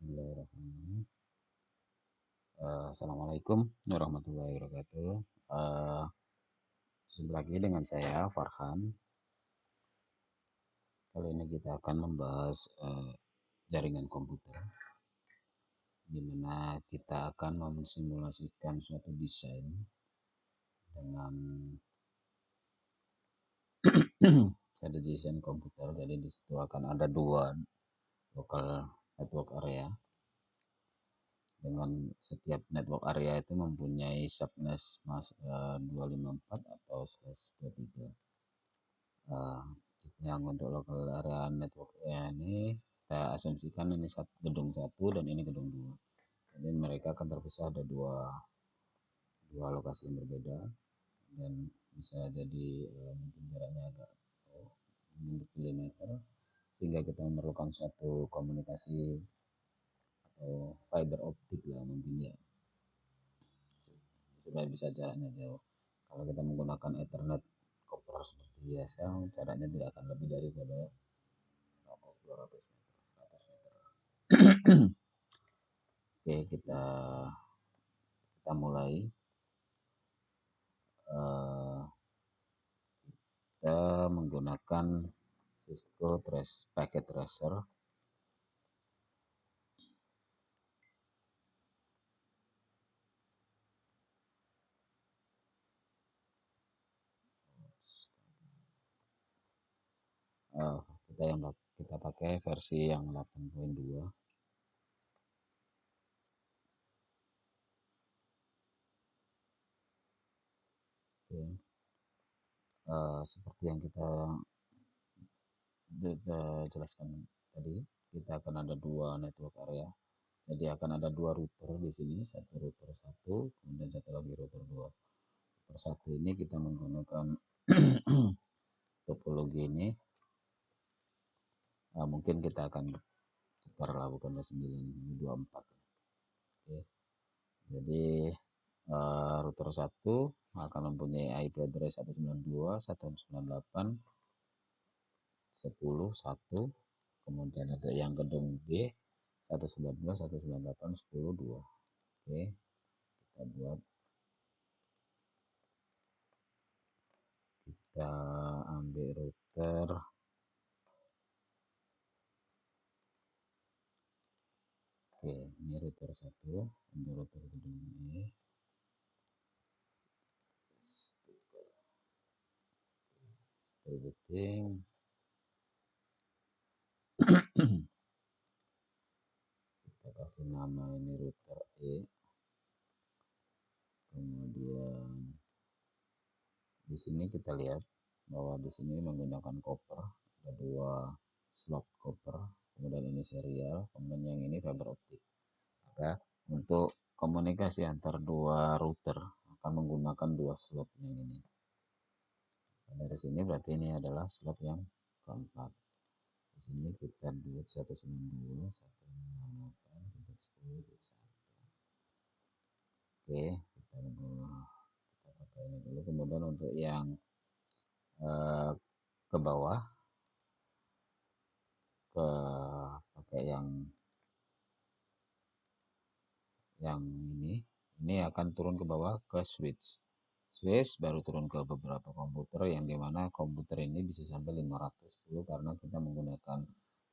Bismillahirrahmanirrahim. Assalamualaikum warahmatullahi wabarakatuh. Eh, Jumpa lagi dengan saya Farhan. Kali ini kita akan membahas jaringan komputer, di mana kita akan memsimulasikan suatu desain dengan suatu desain komputer. Jadi di situ akan ada dua local network area. Dengan setiap network area itu mempunyai subnet 254 atau /23. Yang untuk local area network ini kita asumsikan ini gedung 1 dan ini gedung 2. Jadi mereka akan terpisah ada dua lokasi yang berbeda, dan bisa jadi mungkin jaraknya agak mungkin kilometer, sehingga kita memerlukan suatu komunikasi atau fiber optik lah mungkin ya, supaya bisa jaraknya jauh. Kalau kita menggunakan Ethernet copper seperti biasa, jaraknya tidak akan lebih daripada 100-200 meter, 100 meter. Oke, kita mulai. Kita menggunakan Cisco Packet Tracer. Kita pakai versi yang 8.2. Oke. Seperti yang kita jelaskan tadi, kita akan ada dua network area. Jadi akan ada dua router di sini, satu router 1, kemudian satu lagi router 2. Router 1 ini kita menggunakan topologi ini. Mungkin kita akan tukar lah, bukan 924. Oke. Jadi router 1 akan mempunyai IP address 192.168.10.1. Kemudian untuk yang gedung B 192.198.10.2. Oke, kita ambil router. Oke, ini router 1 untuk router gedung E. Booting. Kita kasih nama ini router E. Kemudian di sini kita lihat bahwa di sini menggunakan copper, ada dua slot copper, kemudian ini serial, kemudian yang ini fiber optik. Maka untuk komunikasi antar dua router akan menggunakan dua slot yang ini. Dan dari sini berarti ini adalah slot yang keempat. Di sini kita buat 192.168.10.1. Oke, kita pakai ini dulu. Kemudian untuk yang ke bawah, pakai yang ini akan turun ke bawah ke switch baru turun ke beberapa komputer, yang dimana komputer ini bisa sampai 510 karena kita menggunakan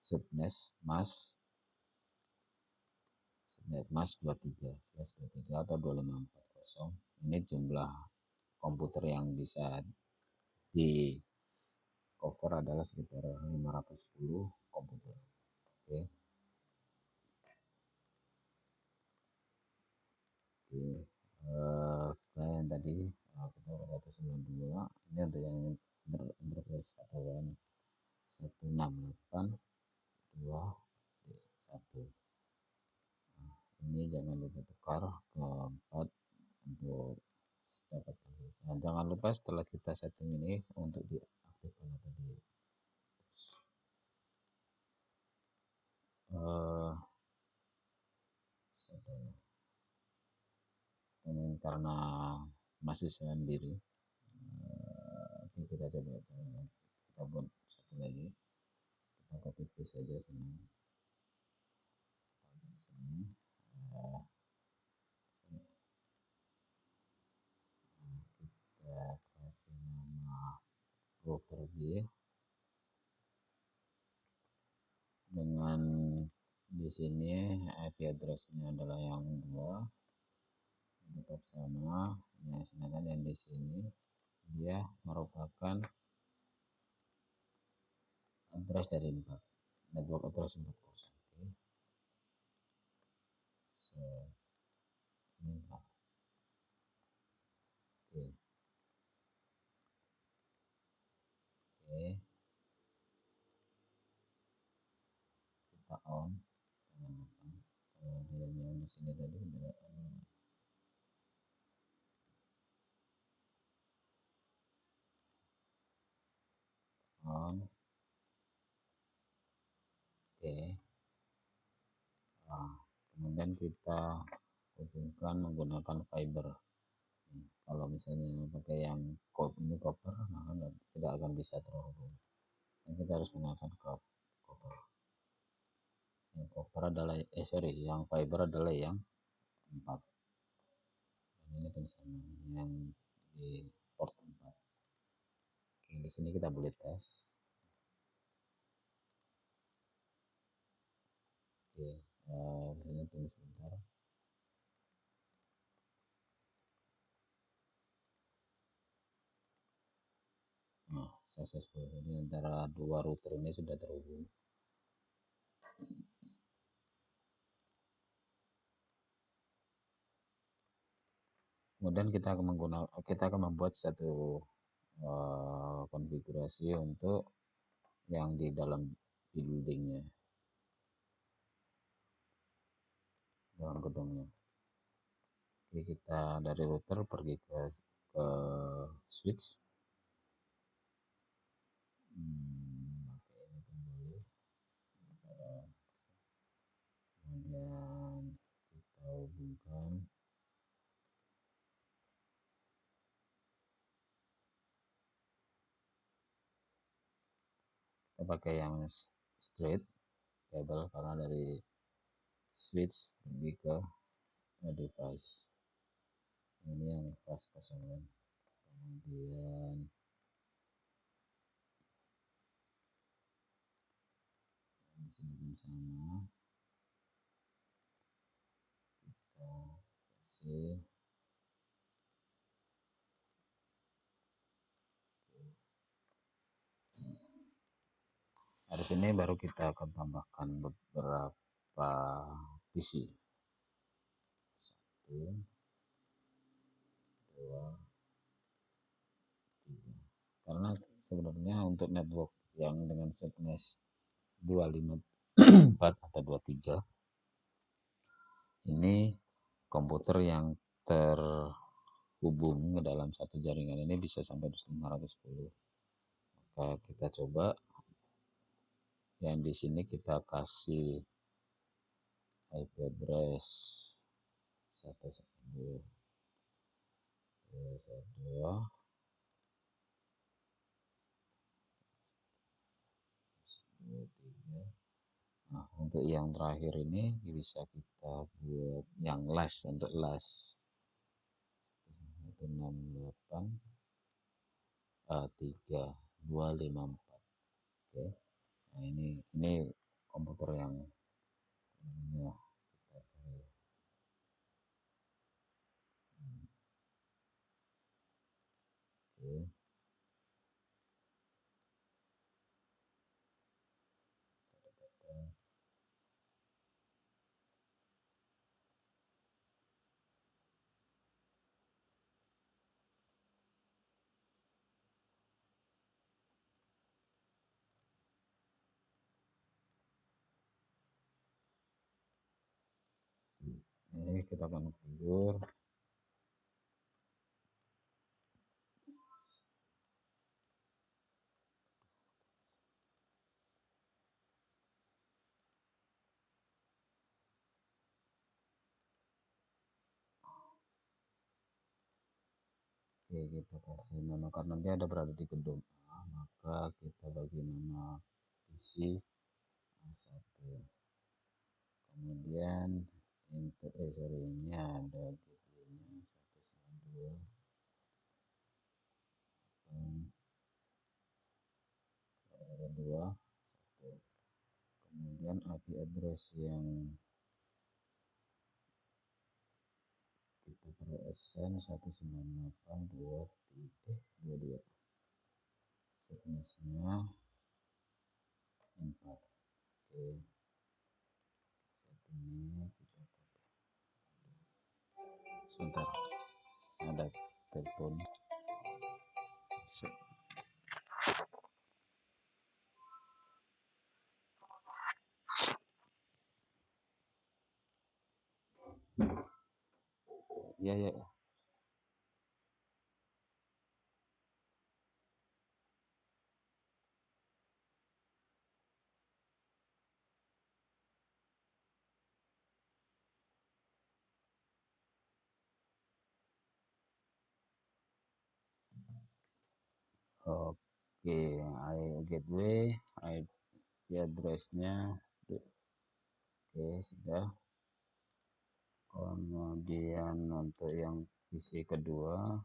subnet mask 23 atau 2540. Ini jumlah komputer yang bisa di cover adalah sekitar 510 komputer. Oke. Yang tadi kita 192, ini untuk yang interface atau 168.2.1. Ini jangan lupa tukar ke 4 untuk dapat. Nah, jangan lupa setelah kita setting ini untuk diaktifkan atau ini karena masih sendiri. Kita coba kita buat satu lagi, kita copy paste saja sini. dengan di sini IP address-nya adalah yang 2 tetap sama, sedangkan yang di sini dia merupakan address dari network address 40. Oke. So, ini 4. Oke. Oke. Kita on. Kemudian yang di sini tadi udah on. Oke. Nah, kemudian kita hubungkan menggunakan fiber. Kalau misalnya pakai yang ini copper, maka tidak akan bisa terhubung. Dan kita harus menggunakan copper. Yang copper adalah yang fiber adalah yang 4. Dan ini kan sama yang di port 4. Oke, di sini kita boleh tes. Oke, di sini tunggu sebentar. Nah, successful. Jadi antara dua router ini sudah terhubung. Kemudian kita akan membuat satu konfigurasi untuk yang di dalam buildingnya, dalam gedungnya. Jadi kita dari router pergi ke switch. Pakai ini kembali. Kemudian kita hubungkan. Kita pakai yang straight kabel karena dari switch pergi ke device. Ini yang fast kosongan. Kemudian di sini pun sama. Kita kasih dari sini baru kita akan tambahkan beberapa PC. 1, 2, 3. Karena sebenarnya untuk network yang dengan Setnes 254 atau 23 ini komputer yang terhubung ke dalam satu jaringan ini bisa sampai 510. Maka kita coba yang di sini kita kasih IP address 112 3. Nah, untuk yang terakhir ini bisa kita buat yang last, untuk last 168 3254. Oke. Nah, ini komputer yang ini ya, kita cari. Oke. Ini kita akan konfigur. Oke, kita kasih nama karena dia ada berada di gedung A, maka kita bagi nama PC A1. Kemudian untuk ini ada gateway-nya 192 kedua 1. Kemudian IP address yang kita perlu assign 198.2.22. Sequence-nya 4. Oke, settingnya kita sebentar, ada telepon. Ya. Oke, gateway IP address-nya oke, sudah. Kemudian untuk yang PC kedua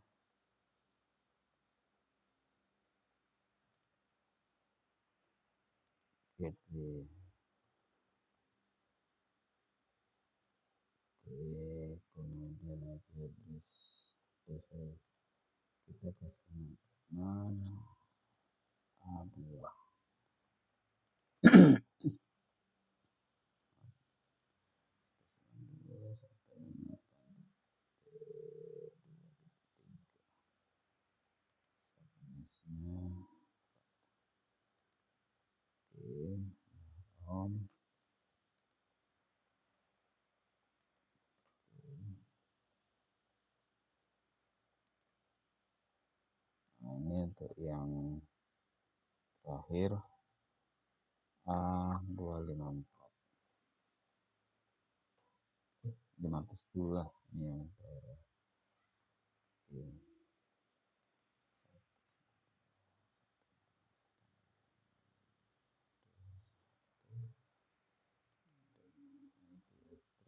gateway. Oke, kemudian IP address kita kasih mana A2. Nah, ini untuk yang terakhir A254 502 ini yang terakhir. Oke.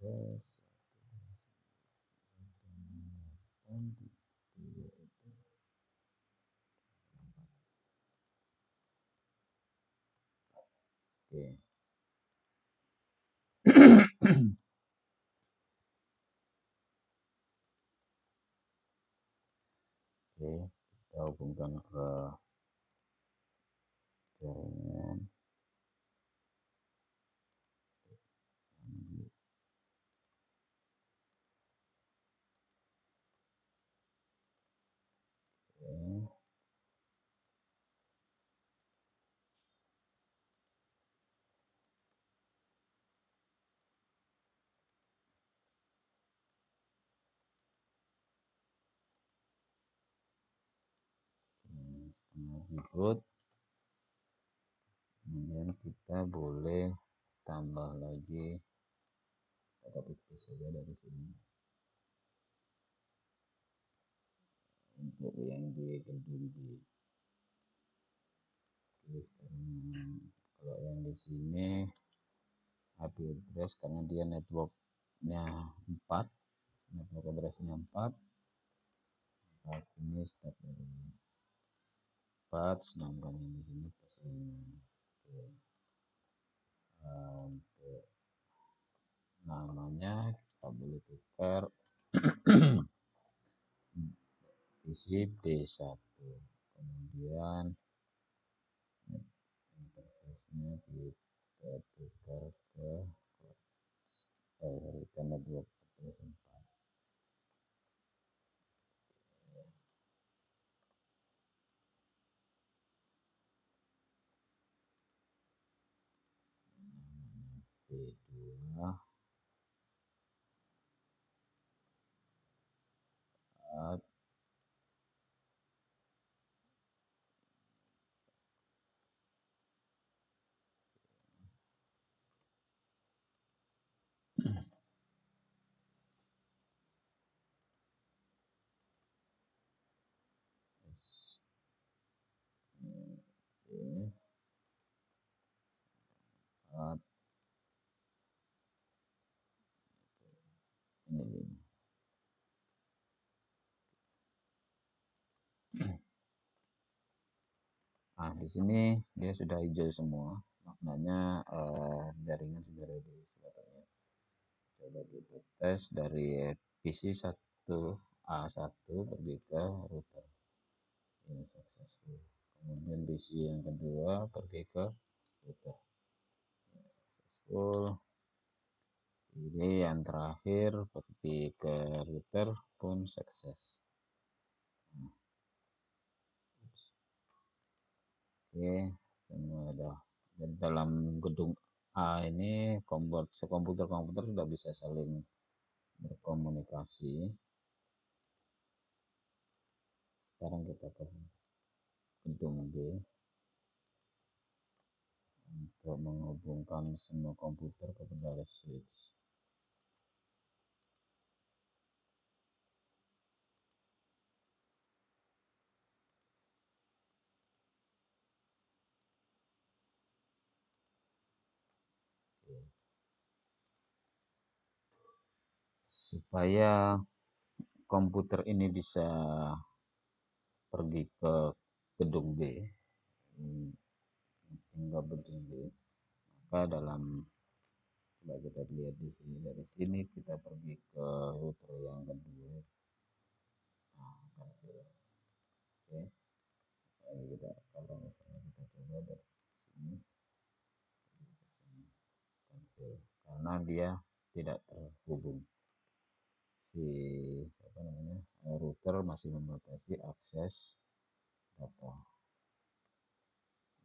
Terus oke. Oke, kita hubungkan ke jaringan. Oke. Setelah reboot, kemudian kita boleh tambah lagi, kita copy saja dari sini untuk yang di Airbnb. Kalau yang di sini IP address karena dia networknya 4, network addressnya 4, ini start dari 4, sedangkan yang di sini plus 5. Oke. Untuk namanya kita boleh tukar isi B1, kemudian interface-nya kita tukar ke karena 24. B2 di sini dia sudah hijau semua, maknanya jaringan sudah ready. Coba kita tes dari PC 1A1 pergi ke router, ini successful. Kemudian PC yang kedua pergi ke router, ini successful. Ini yang terakhir pergi ke router pun sukses. Oke, semua ada. Dan dalam gedung A ini komputer-komputer sudah bisa saling berkomunikasi. Sekarang kita ke gedung B untuk menghubungkan semua komputer kepada switch. Supaya komputer ini bisa pergi ke gedung B, hingga gedung B, maka coba kita lihat di sini, dari sini kita pergi ke router yang kedua. Nah, oke. Kalau misalnya kita coba dari sini ke sini, karena dia tidak terhubung, si router masih membatasi akses data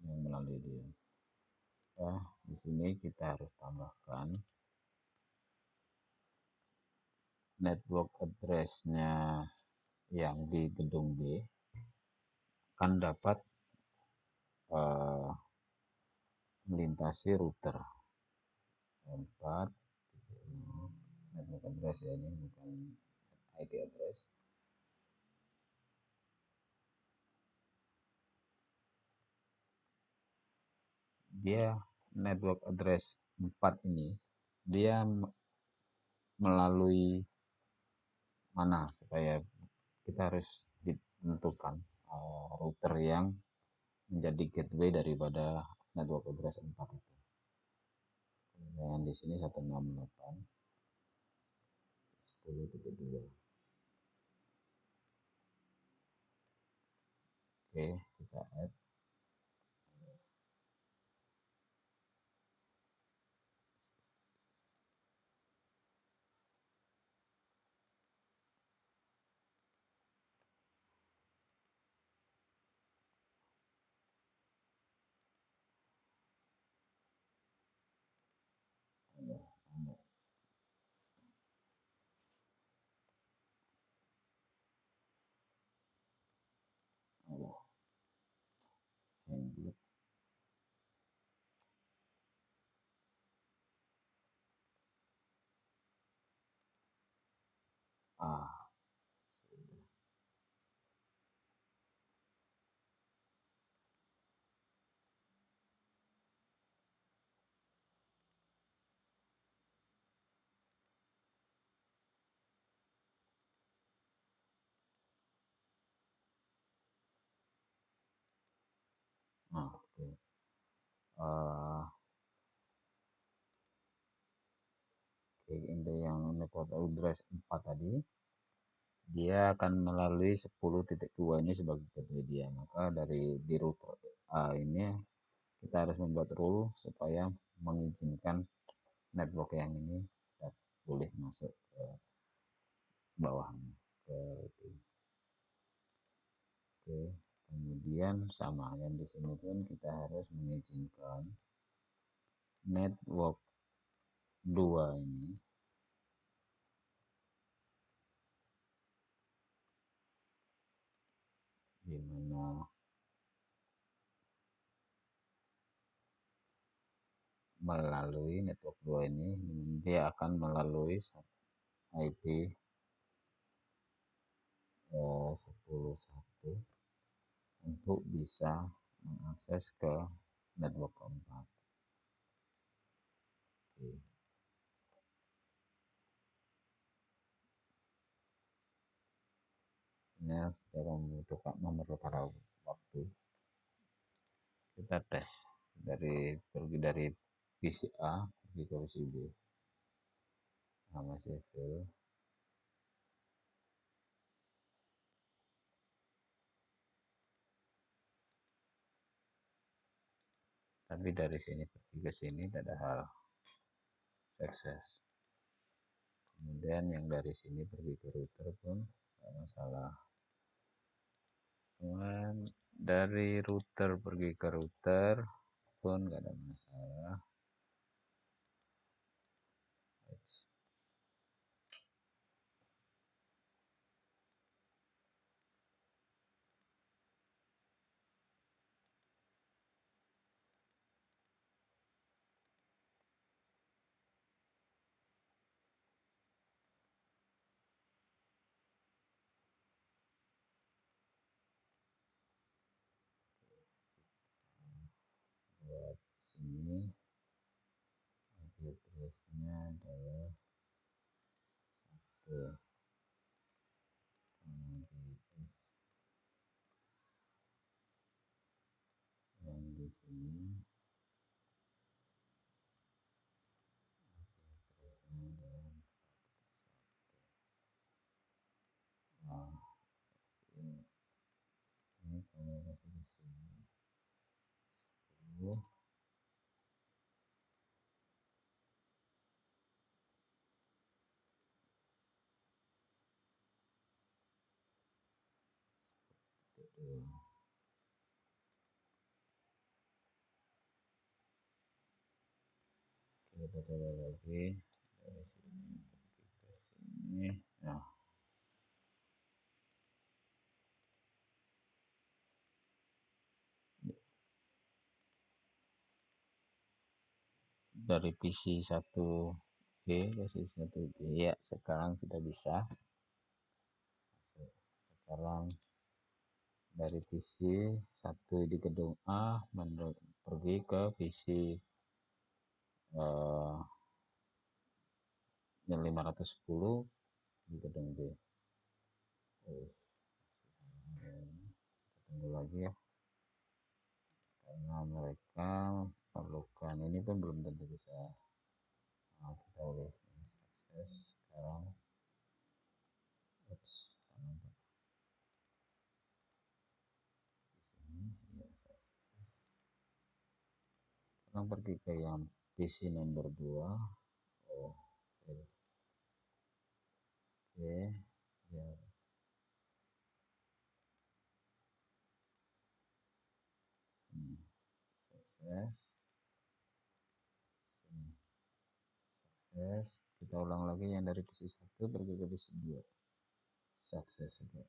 yang melalui dia. Di sini kita harus tambahkan network address-nya yang di gedung B kan dapat melintasi router 4 network address ya, ini bukan IP address. Dia network address 4 ini dia melalui mana, supaya kita harus ditentukan router yang menjadi gateway daripada network address 4 itu. Dan di sini 168.10.2. Oke, kita add. Oke. Ini yang network address 4 tadi, dia akan melalui 10.2 ini sebagai gateway dia. Maka dari di router A ini kita harus membuat rule supaya mengizinkan network yang ini boleh masuk ke bawahnya, ke routing. Oke, kemudian sama yang di sini pun kita harus mengizinkan network 2 ini dimana melalui network 2 ini dia akan melalui IP 10.1 untuk bisa mengakses ke network keempat. Oke. Ini kita memerlukan waktu. kita tes pergi dari PC A pergi ke PC B. Nah, masih full. Tapi dari sini pergi ke sini tidak ada hal, sukses. Kemudian yang dari sini pergi ke router pun tidak masalah. Kemudian dari router pergi ke router pun nggak ada masalah. Buat sini address-nya adalah 1 yang di sini address-nya adalah nah, ini kalau kasih di sini 10 2. Kita coba lagi dari sini ke sini. Nah, dari PC 1B ke PC 1B ya, sekarang sudah bisa. Sekarang dari PC 1 di gedung A pergi ke PC 510 di gedung B. Tunggu lagi ya, karena mereka perlukan ini pun belum tentu bisa. Nah, kita lihat sukses sekarang. Oops, di sini ya, sukses. Sekarang pergi ke yang PC nomor 2. Oh, oke ya, sukses. Sukses. Kita ulang lagi yang dari PC 1 pergi ke PC 2. Sukses juga.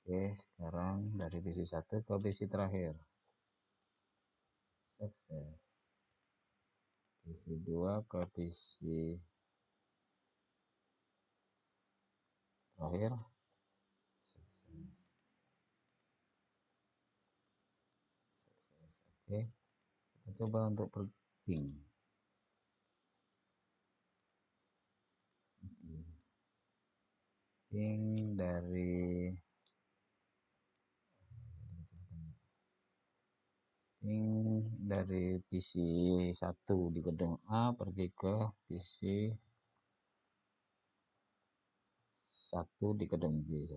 Oke, sekarang dari PC 1 ke PC terakhir. Sukses. PC 2 ke PC terakhir. Sukses. Sukses. Oke, kita coba untuk ping. Ping dari PC 1 di gedung A pergi ke PC 1 di gedung B.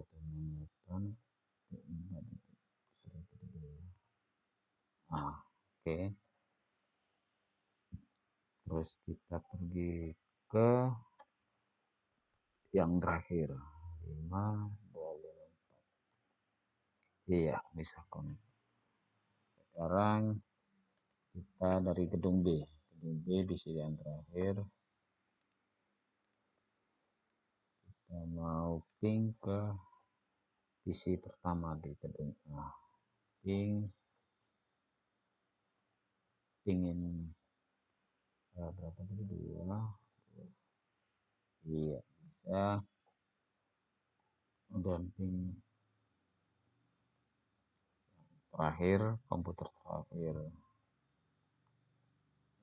168. Nah, oke. Terus kita pergi ke yang terakhir 5 2 4. Iya, bisa connect. Sekarang kita dari gedung B bisa yang terakhir. Kita mau ping ke PC pertama di gedung A. Pingin berapa tadi, 2. Iya, bisa. Dan ping terakhir, komputer terakhir.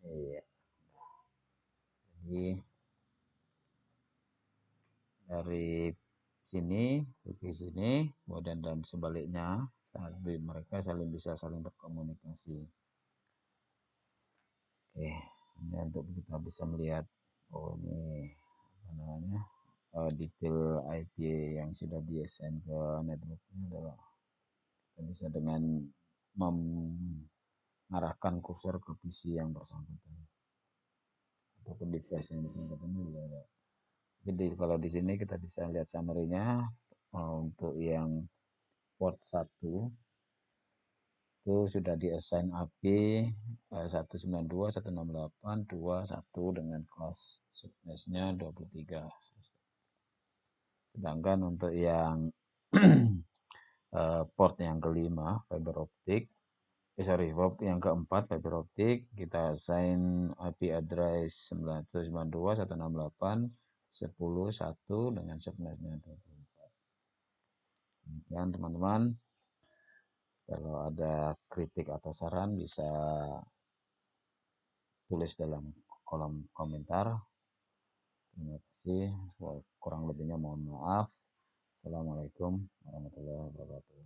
Iya, jadi dari sini ke sini, kemudian dan sebaliknya mereka bisa saling berkomunikasi. Oke, ini untuk kita bisa melihat ini apa namanya detail IP yang sudah di assign ke networknya adalah kita bisa dengan mengarahkan cursor ke PC yang bersangkutan ataupun device yang bersangkutan juga ada. Jadi kalau di sini kita bisa lihat summary-nya untuk yang port 1 itu sudah di assign IP 192.168.2.1 dengan kelas subnetnya 23. Sedangkan untuk yang port yang kelima fiber optic yang keempat fiber optic kita assign IP address 992.168.10.1 dengan subnetnya 24. Demikian teman-teman, kalau ada kritik atau saran bisa tulis dalam kolom komentar. Terima kasih, kurang lebihnya mohon maaf. Assalamualaikum warahmatullahi wabarakatuh.